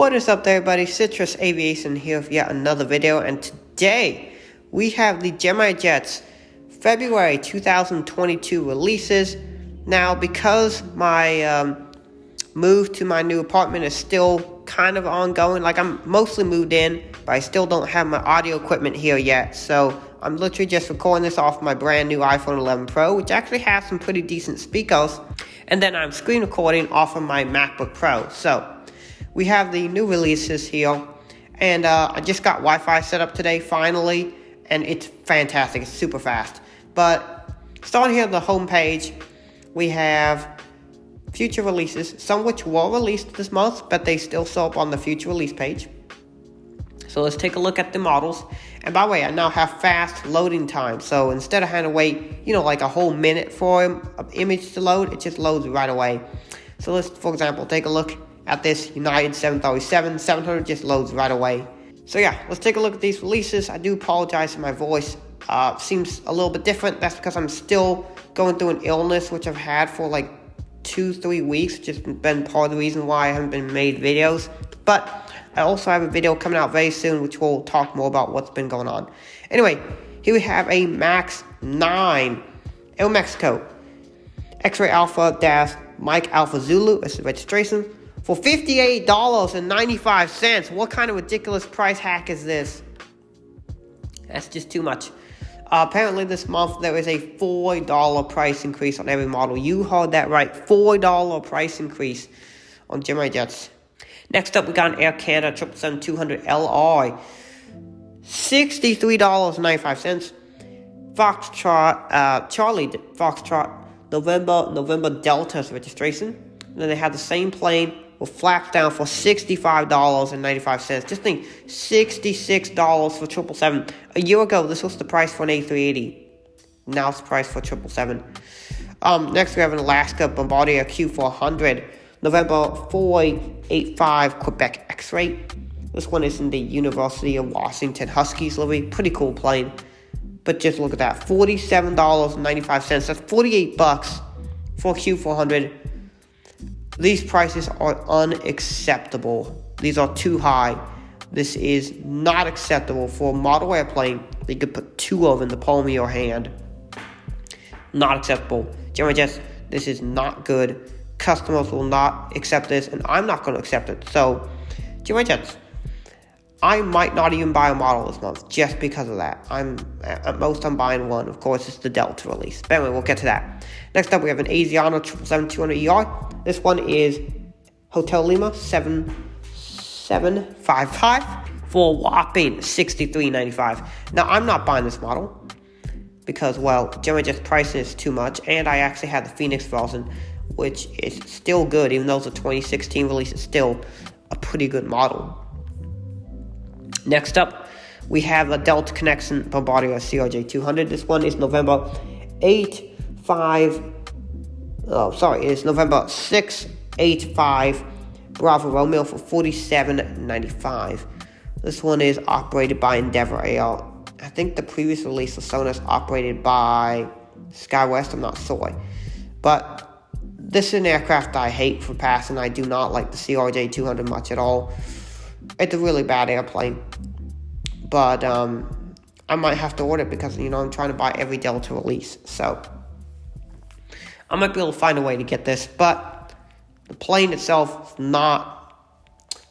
What is up there, everybody? Citrus Aviation here with yet another video, and today we have the Gemini Jets February 2022 releases. Now, because my move to my new apartment is still kind of ongoing, like I'm mostly moved in, but I still don't have my audio equipment here yet, so I'm literally just recording this off my brand new iPhone 11 Pro, which actually has some pretty decent speakers, and then I'm screen recording off of my MacBook Pro. So we have the new releases here, and I just got Wi-Fi set up today finally, and it's fantastic. It's super fast. But starting here on the home page, we have future releases, some which were released this month, but they still show up on the future release page. So let's take a look at the models. And by the way, I now have fast loading time. So instead of having to wait, like a whole minute for an image to load, it just loads right away. So let's, for example, take a look at this United 737. 700 just loads right away. So yeah, let's take a look at these releases. I do apologize for my voice. Seems a little bit different. That's because I'm still going through an illness, which I've had for like 2-3 weeks. Just been part of the reason why I haven't been made videos. But I also have a video coming out very soon, which will talk more about what's been going on. Anyway, here we have a Max 9 El Mexico X-Ray Alpha dash Mike Alpha Zulu. This is registration for $58.95. What kind of ridiculous price hack is this? That's just too much. Apparently this month there is a $4 price increase on every model. You heard that right. $4 price increase on Gemini Jets. Next up, we got an Air Canada 777-200 LR. $63.95. Foxtrot, Charlie Foxtrot, November Delta's registration. And then they had the same plane with flaps down for $65.95. Just think, $66 for 777. A year ago, this was the price for an A380. Now it's the price for 777. Next, we have an Alaska Bombardier Q400. November 485 Quebec X-Ray. This one is in the University of Washington Huskies livery. Pretty cool plane. But just look at that. $47.95. That's $48 for Q400. These prices are unacceptable. These are too high. This is not acceptable for a model airplane that you could put two of in the palm of your hand. Not acceptable. Gemini Jets, this is not good. Customers will not accept this, and I'm not going to accept it. So, Gemini Jets, I might not even buy a model this month just because of that. At most I'm buying one. Of course, it's the Delta release. But anyway, we'll get to that. Next up, we have an Asiana Triple 200 ER. This one is Hotel Lima 7755 for a whopping $63.95. Now, I'm not buying this model because, well, Gemini Jets price is too much, and I actually had the Phoenix version, which is still good, even though it's a 2016 release. It's still a pretty good model. Next up, we have a Delta Connection Bombardier CRJ200. This one is November 685 Bravo Romeo for $47.95. This one is operated by Endeavor Air. I think the previous release was Sony operated by SkyWest. I'm not sure. But this is an aircraft I hate for passing. I do not like the CRJ200 much at all. It's a really bad airplane. But I might have to order it because, I'm trying to buy every Delta release. So I might be able to find a way to get this. But the plane itself is not...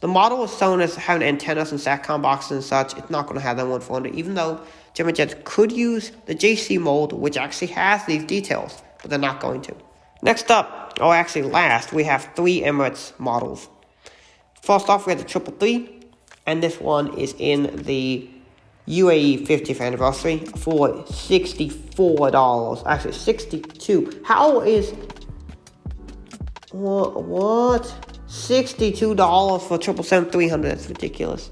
The model is shown as having antennas and SATCOM boxes and such. It's not going to have that one for it, even though Gemini Jets could use the JC mold, which actually has these details. But they're not going to. Next up, or actually last, we have 3 Emirates models. First off, we have the 333, and this one is in the UAE 50th anniversary for $64. Actually, $62. How is... What? $62 for 777-300. That's ridiculous.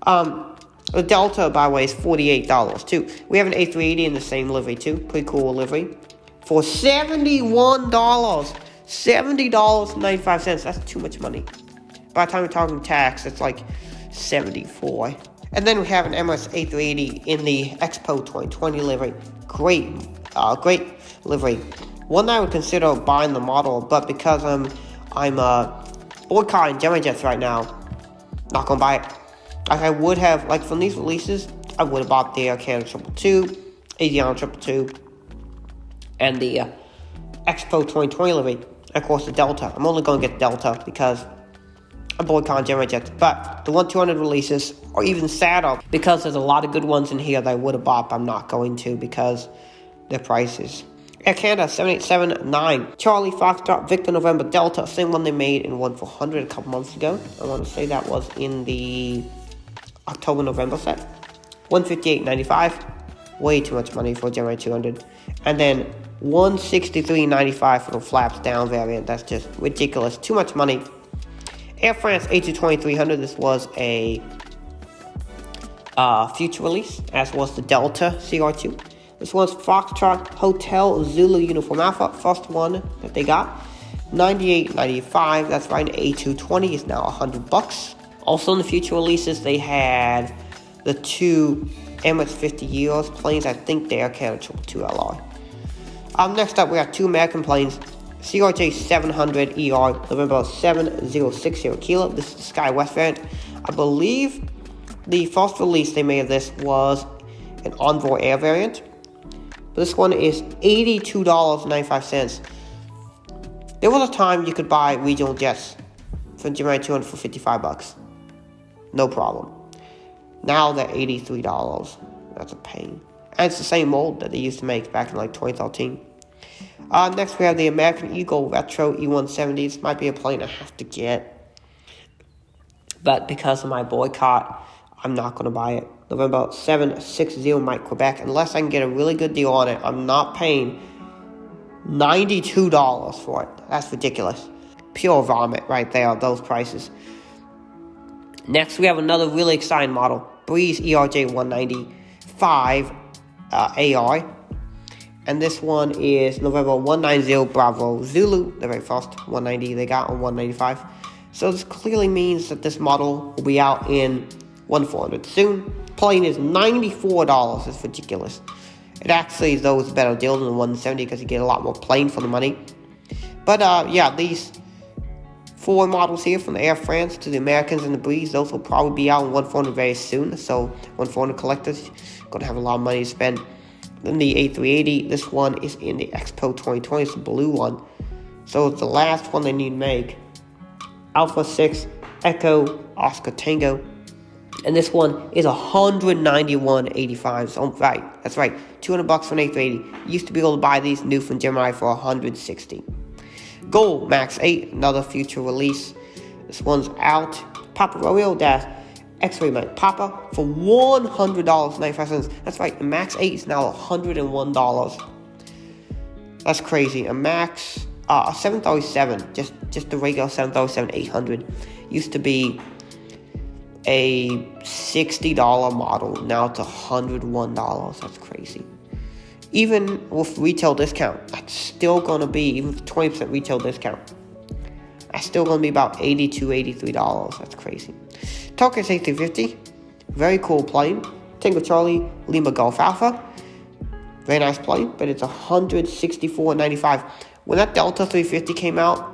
The Delta, by the way, is $48 too. We have an A380 in the same livery too. Pretty cool livery. For $71. $70.95. That's too much money. By the time we're talking tax, it's like $74. And then we have an Emirates A380 in the Expo 2020 livery. Great livery. One that I would consider buying the model, but because I'm boycotting Gemini Jets right now, Not gonna buy it. Like I would have, like from these releases, I would have bought the Asiana Triple, Asiana Triple, and the Expo 2020 livery, and of course the Delta. I'm only gonna get Delta because I'm boycotting Gemini Jets. But the 1-200 releases are even sadder because there's a lot of good ones in here that I would have bought, but I'm not going to because their prices. Air Canada 7879, Charlie Foxtrot Victor November Delta, same one they made in 1-400 a couple months ago. I want to say that was in the October-November set. 158.95, way too much money for a Gemini 200. And then 163.95 for the flaps down variant. That's just ridiculous, too much money. Air France A220-300, this was a future release, as was the Delta CR2. This one's Foxtrot Hotel Zulu Uniform Alpha, first one that they got. $98.95, that's right, an A220 is now $100. Also in the future releases, they had the two Emirates 50 years planes. I think they are Canada Triple 2 LR. Next up, we have two American planes. CRJ 700 ER, November 7060 Kilo. This is the Sky West variant. I believe the first release they made of this was an Envoy Air variant. This one is $82.95. There was a time you could buy regional jets from Gemini 200 for $55. No problem. Now they're $83. That's a pain. And it's the same mold that they used to make back in like 2013. Next we have the American Eagle Retro E170. This might be a plane I have to get. But because of my boycott, I'm not going to buy it. November 760 Mike Quebec. Unless I can get a really good deal on it, I'm not paying $92 for it. That's ridiculous. Pure vomit right there, those prices. Next, we have another really exciting model. Breeze ERJ 195 AR. And this one is November 190 Bravo Zulu. The very first 190 they got on 195. So this clearly means that this model will be out in 1-400 soon. Plane is $94. It's ridiculous. It actually, though, is a better deal than the 170 because you get a lot more plane for the money. But yeah, these four models here, from the Air France to the Americans and the Breeze, those will probably be out in 1-400 very soon. So 1-400 collectors going to have a lot of money to spend. Then the A380, this one is in the Expo 2020. It's the blue one. So it's the last one they need to make. Alpha 6 Echo Oscar Tango. And this one is $191.85. So, right, that's right. $200 for an A380. Used to be able to buy these new from Gemini for $160. Gold Max 8, another future release. This one's out. Papa Royal Dash X-Ray Mike Papa for $100.95. That's right, the Max 8 is now $101. That's crazy. A Max, a 737, just the regular 737-800, used to be a $60 model. Now it's $101. That's crazy. Even with retail discount, that's still going to be, even 20% retail discount, that's still going to be about $82, $83. That's crazy. Turkish A350, very cool plane. Tango Charlie, Lima Golf Alpha, very nice plane, but it's $164.95. When that Delta 350 came out,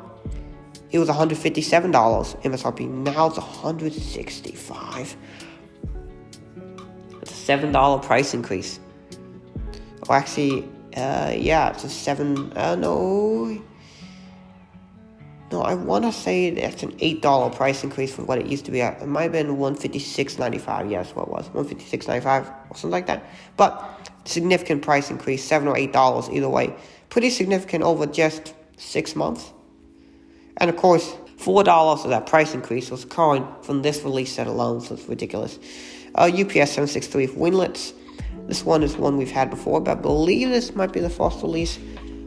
it was $157 MSRP. Now it's $165. It's a $7 price increase. Well, actually, yeah, it's a No, I want to say that's an $8 price increase from what it used to be at. It might have been $156.95. Yes, what it was, $156.95 or something like that. But significant price increase, $7 or $8 either way. Pretty significant over just 6 months. And of course, $4 of that price increase was occurring from this release set alone, so it's ridiculous. UPS 763 winglets. This one is one we've had before, but I believe this might be the first release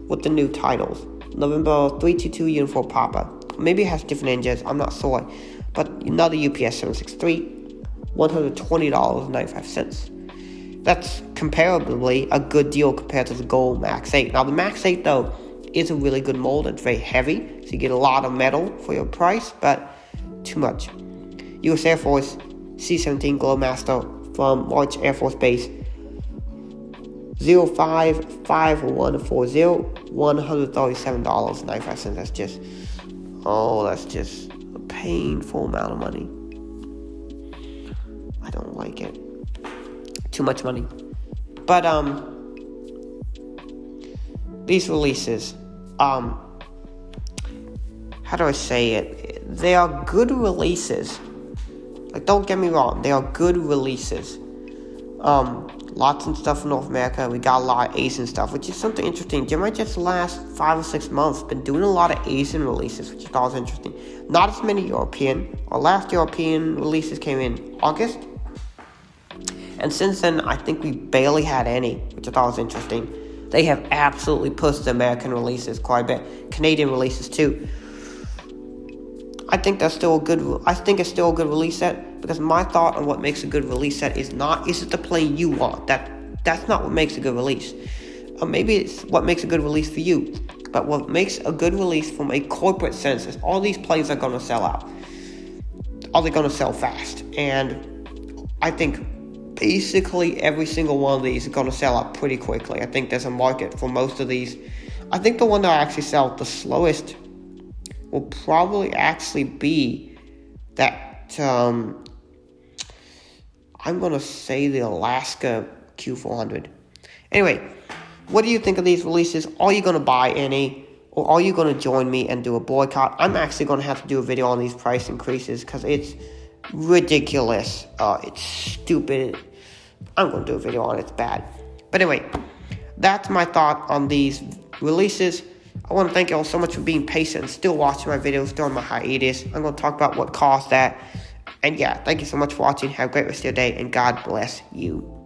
with the new titles. November 322 Uniform Papa. Maybe it has different engines, I'm not sure. But another UPS 763, $120.95. That's comparably a good deal compared to the Gold Max 8. Now the Max 8 though is a really good mold. It's very heavy, so you get a lot of metal for your price, but too much. U.S. Air Force C-17 Glowmaster from March Air Force Base 055140, $137.95. That's just a painful amount of money. it. Too much money. But these releases, how do I say it? They are good releases. Like, don't get me wrong, they are good releases. Lots of stuff in North America. We got a lot of Asian stuff, which is something interesting. Gemini Jets the last 5 or 6 months been doing a lot of Asian releases, which I thought was interesting. Not as many European. Our last European releases came in August. And since then, I think we barely had any, which I thought was interesting. They have absolutely pushed the American releases quite a bit. Canadian releases too. I think it's still a good release set, because my thought on what makes a good release set is it the plane you want? That's not what makes a good release. Or maybe it's what makes a good release for you. But what makes a good release from a corporate sense is all these planes are going to sell out. Are they going to sell fast? And I think basically every single one of these is going to sell out pretty quickly. I think there's a market for most of these. I think the one that actually sells the slowest will probably actually be that, I'm going to say the Alaska Q400. Anyway, what do you think of these releases? Are you going to buy any? Or are you going to join me and do a boycott? I'm actually going to have to do a video on these price increases because it's ridiculous. It's stupid. I'm going to do a video on it. It's bad. But anyway, that's my thought on these releases. I want to thank you all so much for being patient and still watching my videos during my hiatus. I'm going to talk about what caused that. And yeah, thank you so much for watching. Have a great rest of your day, and God bless you.